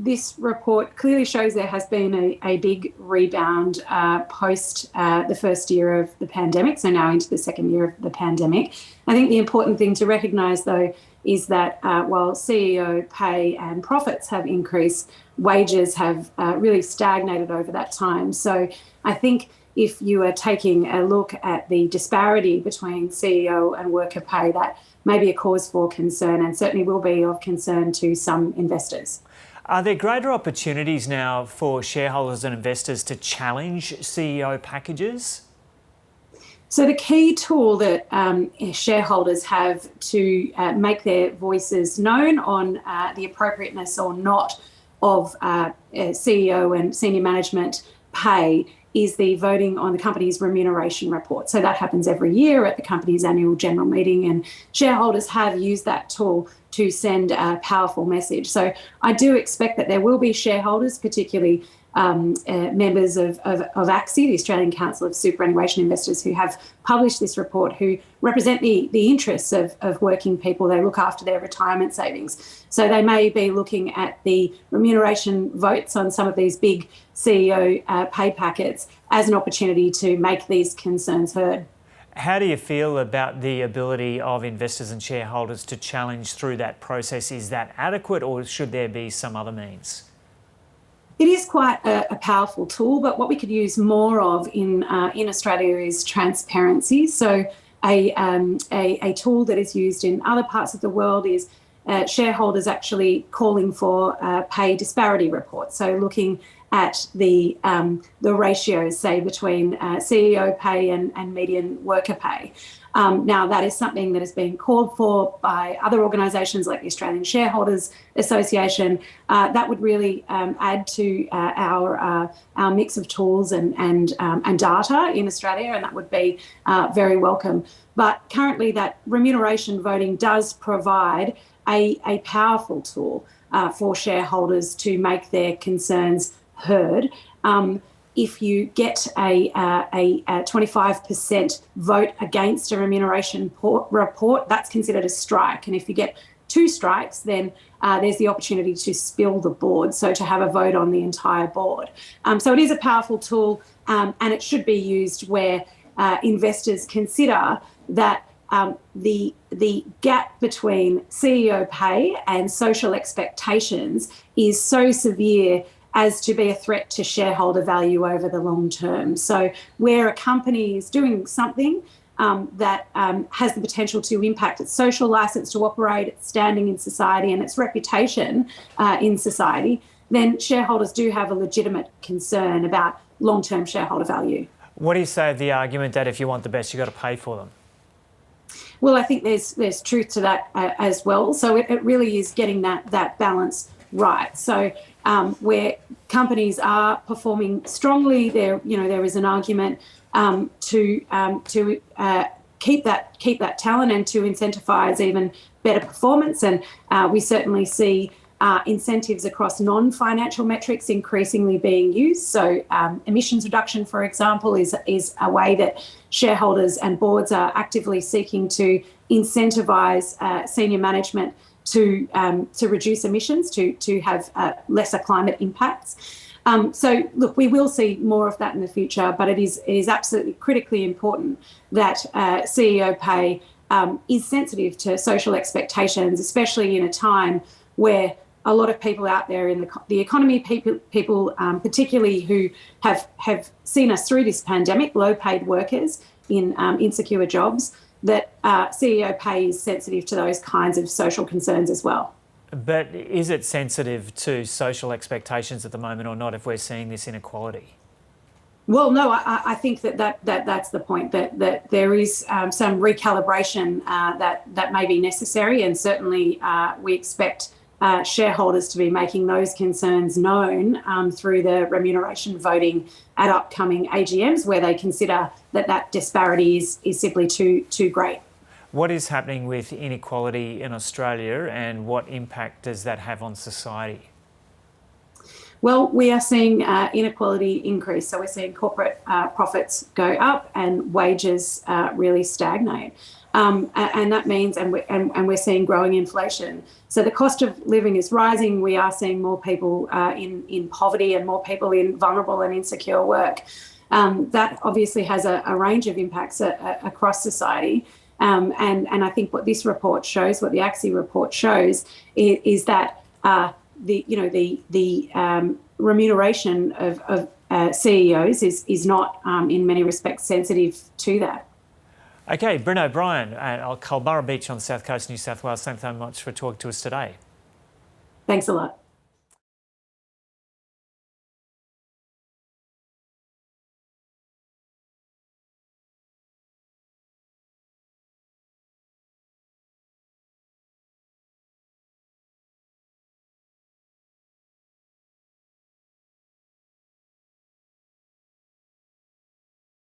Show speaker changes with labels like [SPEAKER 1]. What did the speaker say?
[SPEAKER 1] This report clearly shows there has been a big rebound post the first year of the pandemic, so now into the second year of the pandemic. I think the important thing to recognise, though, is that while CEO pay and profits have increased, wages have really stagnated over that time. So I think if you are taking a look at the disparity between CEO and worker pay, that may be a cause for concern and certainly will be of concern to some investors.
[SPEAKER 2] Are there greater opportunities now for shareholders and investors to challenge CEO packages?
[SPEAKER 1] So the key tool that shareholders have to make their voices known on the appropriateness or not of CEO and senior management pay is the voting on the company's remuneration report. So that happens every year at the company's annual general meeting, and shareholders have used that tool to send a powerful message. So I do expect that there will be shareholders, particularly members of ACSI, the Australian Council of Superannuation Investors, who have published this report, who represent the interests of working people. They look after their retirement savings. So they may be looking at the remuneration votes on some of these big CEO pay packets as an opportunity to make these concerns heard.
[SPEAKER 2] How do you feel about the ability of investors and shareholders to challenge through that process? Is that adequate, or should there be some other means?
[SPEAKER 1] It is quite a powerful tool, but what we could use more of in Australia is transparency. So a tool that is used in other parts of the world is shareholders actually calling for pay disparity reports. So looking at the ratios, say, between CEO pay and median worker pay. Now, that is something that is being called for by other organisations like the Australian Shareholders Association. That would really add to our mix of tools and data in Australia, and that would be very welcome. But currently, that remuneration voting does provide a powerful tool for shareholders to make their concerns heard. If you get a 25% vote against a remuneration report, that's considered a strike. And if you get 2 strikes, then there's the opportunity to spill the board, so to have a vote on the entire board. So it is a powerful tool, and it should be used where investors consider that the gap between CEO pay and social expectations is so severe as to be a threat to shareholder value over the long term. So where a company is doing something that has the potential to impact its social licence to operate, its standing in society and its reputation in society, then shareholders do have a legitimate concern about long-term shareholder value.
[SPEAKER 2] What do you say of the argument that if you want the best, you've got to pay for them?
[SPEAKER 1] Well, I think there's truth to that as well. So it really is getting that balance right. So where companies are performing strongly, there is an argument to keep that talent and to incentivise even better performance. And we certainly see incentives across non-financial metrics increasingly being used. So emissions reduction, for example, is a way that shareholders and boards are actively seeking to incentivise senior management to reduce emissions, to have lesser climate impacts. So, look, we will see more of that in the future, but it is absolutely critically important that CEO pay is sensitive to social expectations, especially in a time where a lot of people out there in the economy, people particularly who have seen us through this pandemic, low-paid workers in insecure jobs, that CEO pay is sensitive to those kinds of social concerns as well.
[SPEAKER 2] But is it sensitive to social expectations at the moment or not if we're seeing this inequality?
[SPEAKER 1] Well, no, I think that's the point, that there is some recalibration that may be necessary, and certainly we expect shareholders to be making those concerns known through the remuneration voting at upcoming AGMs, where they consider that disparity is simply too great.
[SPEAKER 2] What is happening with inequality in Australia, and what impact does that have on society?
[SPEAKER 1] Well, we are seeing inequality increase. So we're seeing corporate profits go up and wages really stagnate. and that means, and we're seeing growing inflation. So the cost of living is rising. We are seeing more people in poverty and more people in vulnerable and insecure work. That obviously has a range of impacts across society. And I think what this report shows, what the ACSI report shows, is that the remuneration of CEOs is not, in many respects, sensitive to that.
[SPEAKER 2] Okay, Bryn O'Brien at Culburra Beach on the south coast of New South Wales, thanks so much for talking to us today.
[SPEAKER 1] Thanks a lot.